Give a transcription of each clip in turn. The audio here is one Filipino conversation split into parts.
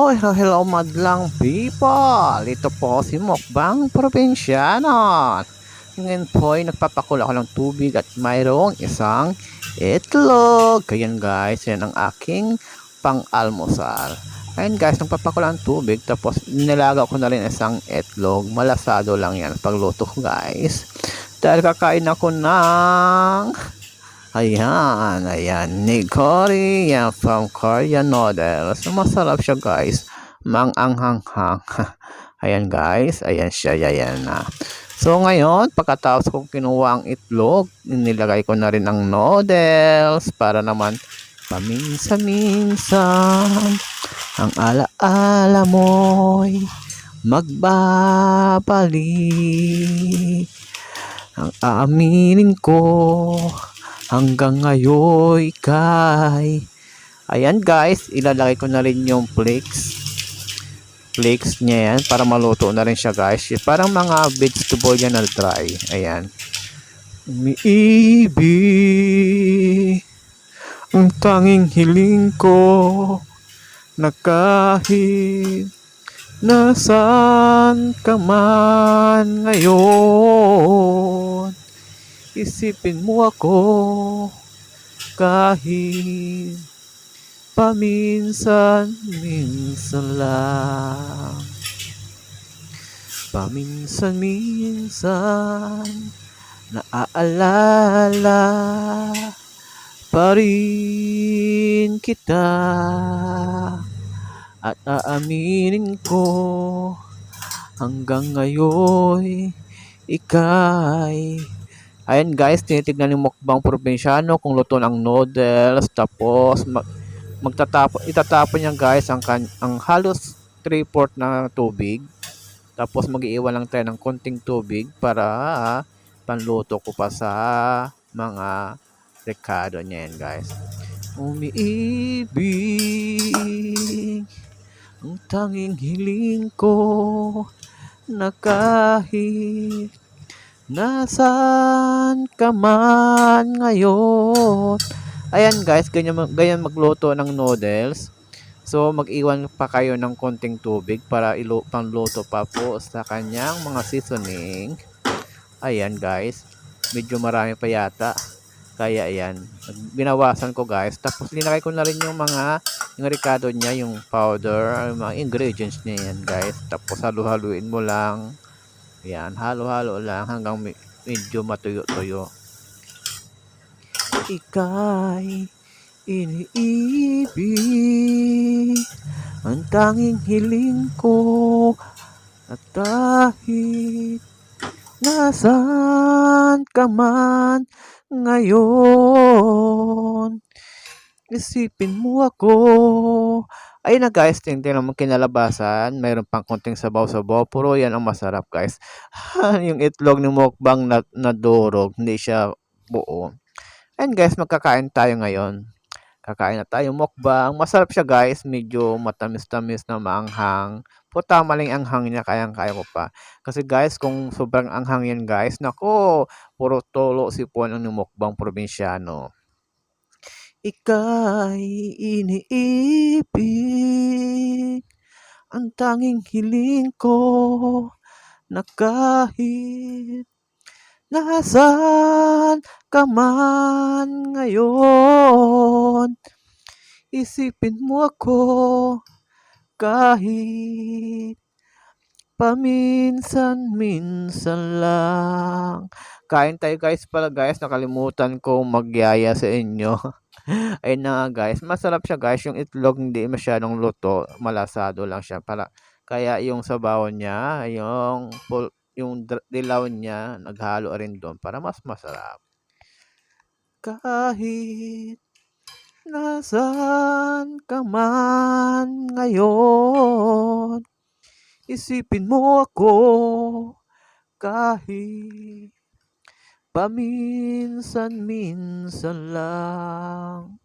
Hello madlang people! Ito po si Mukbang Probinsyano. Ngayon po ay nagpapakulo ako ng tubig at mayroong isang itlog. Ganyan guys, yan ang aking pang-almusal. Ayun guys, nagpapakulo ng tubig tapos nilaga ko na rin isang itlog. Malasado lang yan pagluto ko guys. Dahil kakain ako ng ayan, ni Korea from Korean noodles. Masarap siya guys, mang-anghang-hang. Ayan guys, ayan siya, ayan na. So ngayon, pagkatapos kong kinuha ang itlog, nilagay ko na rin ang noodles para naman paminsan-minsan ang alaala mo'y magbabalik. Ang aaminin ko hanggang ngayon kay ayan guys, ilalagay ko na rin yung flakes niya yan para maluto na rin siya guys. Parang mga vegetable yan na dry. Ayan, umiibig ang tanging hiling ko na kahit nasaan ka man ngayon, isipin mo ako kahit paminsan-minsan lang. Paminsan-minsan naaalala pa rin kita at aaminin ko hanggang ngayon ikay. Ayan guys, tinitignan ng Mukbang Probinsyano kung luto ng noodles. Tapos itatapon niya guys ang halos 3/4 na tubig. Tapos mag-iiwan lang tayo ng konting tubig para panluto ko pa sa mga rekado niya yan guys. Umiibig ang tanging hiling ko na kahit nasaan ka man ngayon. Ayan guys, ganyan magluto ng noodles. So mag-iwan pa kayo ng konting tubig para panluto pa po sa kanyang mga seasoning. Ayan guys, medyo marami pa yata. Kaya ayan, binawasan ko guys. Tapos linagay ko na rin yung rekado niya, yung powder, mga ingredients niya yan guys. Tapos halu-haluin mo lang. Ayan, halo-halo lang hanggang medyo matuyo-tuyo. Ika'y iniibig ang tanging hiling ko at kahit nasaan ka man ngayon, isipin mo ako. Ayun na guys, tingnan naman kinalabasan. Mayroon pang konting sabaw-sabaw. Puro yan ang masarap guys. Yung itlog ni Mukbang na durog, hindi siya buo. And guys, magkakain tayo ngayon. Kakain na tayo mukbang. Masarap siya guys. Medyo matamis-tamis na maanghang. Po tama lang ang anghang niya. Kayang-kaya ko pa. Kasi guys, kung sobrang anghang yan guys, nako, puro tolo sipon ang Mukbang Probinsyano. Ika'y iniibig ang tanging hiling ko na kahit nasaan ka man ngayon, isipin mo ako kahit paminsan-minsan lang. Kain tayo guys pala guys, nakalimutan ko magyaya sa inyo. Ayun na nga guys, masarap siya guys, yung itlog hindi masyadong luto, malasado lang siya. Kaya yung sabaw niya, yung dilaw niya, naghalo rin doon para mas masarap. Kahit nasaan ka man ngayon, isipin mo ako kahit paminsan-minsan lang.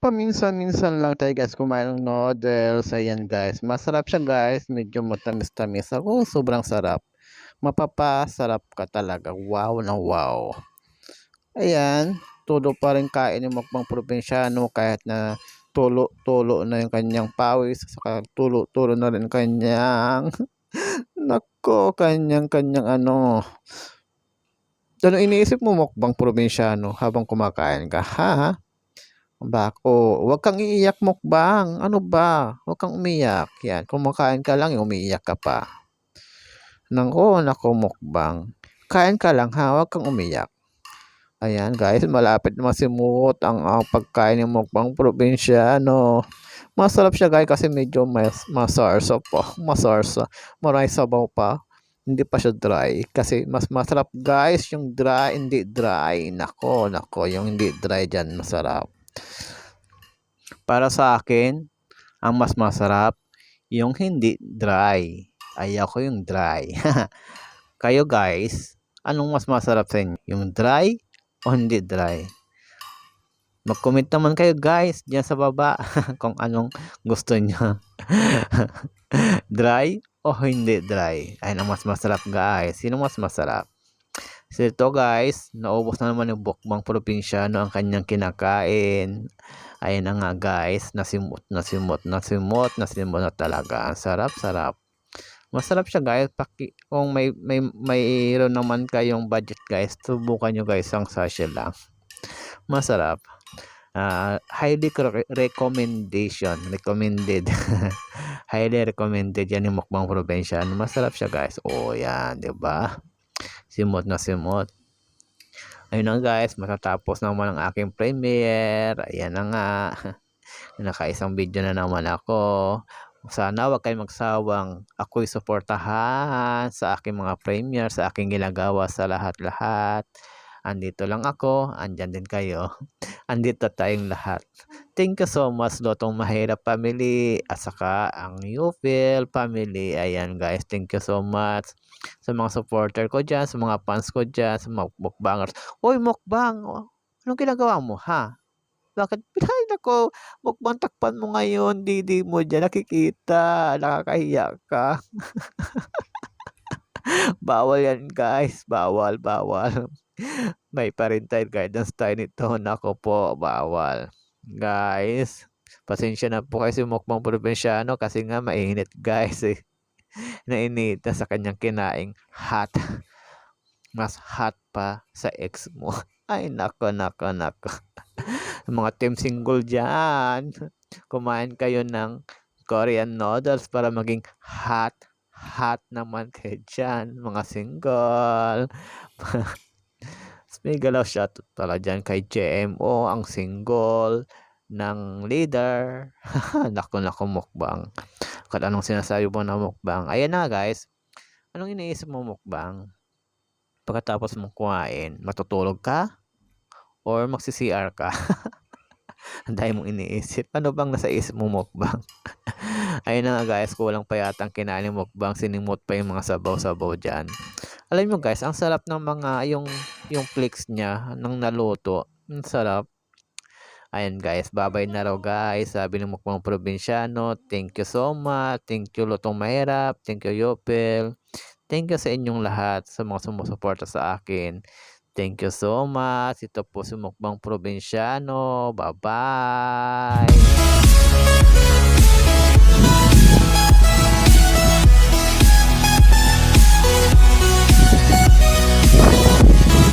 paminsan-minsan lang tayo guys kumain ng noodles. Ayan guys, masarap siya guys. Medyo matamis-tamis. Ako, sobrang sarap. Mapapasarap ka talaga. Wow na wow. Ayan, todo pa rin kain yung mukbang probinsyano kahit na tulo-tulo na yung kanyang pawis. Saka tulo-tulo na rin kanyang nako, kanyang ano. Ano iniisip mo mukbang probinsyano habang kumakain ka? Ha? Bako, wag kang iiyak mukbang. Ano ba? Wag kang umiyak. Yan, kumakain ka lang, umiiyak ka pa. Nako mukbang. Kain ka lang ha, wag kang umiyak. Ayan guys, malapit na masimut ang pagkain ng mukbang probinsyano. Masarap siya guys kasi medyo masarsa pa. Masarsa. Maray sabaw pa. Hindi pa siya dry. Kasi mas masarap guys yung dry, hindi dry. Nako, yung hindi dry dyan masarap. Para sa akin, ang mas masarap yung hindi dry. Ayaw ko yung dry. Kayo guys, anong mas masarap sa inyo? Yung dry o hindi dry? Mag-comment naman kayo guys diyan sa baba kung anong gusto nyo. Dry o hindi dry? Ayun ang mas masarap guys. Sino mas masarap? So ito guys, naubos na naman yung mukbang probinsyano ang kanyang kinakain. Ayun na nga guys, nasimot na talaga. Ang sarap. Masarap siya guys. Kung mayroon naman kayong budget guys, subukan nyo guys ang sachet lang. Masarap. Highly recommended. Highly recommended yan yung mukbang probinsyano. Masarap siya guys. Oh yan, 'di ba? Simot na simot. Ayun na guys, matatapos naman ang aking premiere. Ayan na nga. Nakaisang video na naman ako. Sana wag kayong magsawang ako'y suportahan sa aking mga premiere, sa aking ginagawa sa lahat-lahat. Andito lang ako, andyan din kayo. Andito tayong lahat. Thank you so much Lotong Mahirap family at saka ang Yufil family. Ayan guys, thank you so much sa mga supporter ko dyan, sa mga fans ko dyan, sa mga mukbangers. Uy, mukbang! Anong ginagawa mo, ha? Bakit? Ay, nako, mukbang takpan mo ngayon, di mo dyan nakikita, nakakahiya ka. Bawal yan guys, bawal. May parental guidance tayo nito, nako po, bawal. Guys, pasensya na po kasi mukbang probinsyano kasi nga mainit guys eh. Nainita sa kanyang kinaing hot. Mas hot pa sa ex mo. Ay, nako. Mga team single dyan, kumain kayo ng Korean noodles para maging hot naman kayo dyan, mga single. May galaw shoutout pala dyan kay JMO, ang single ng leader. Nako mukbang. Kung anong sinasabi mo na mukbang. Ayan na guys. Anong iniisip mo mukbang? Pagkatapos mong kumain, matutulog ka? Or magsi-CR ka? Ang dahil mong iniisip. Ano bang nasa isip mo mukbang? Ayun na nga guys, kulang pa yata ang kinain mukbang. Sinimot pa yung mga sabaw-sabaw dyan. Alam mo guys, ang sarap ng mga yung flakes niya nang naluto. Ang sarap. Ayan guys, babay na raw guys. Sabi ng mukbang probinsyano, thank you so much. Thank you Lotong Mahirap. Thank you Yopel. Thank you sa inyong lahat sa mga sumusuporta sa akin. Thank you so much. Ito po si Mukbang Probinsyano. Bye-bye.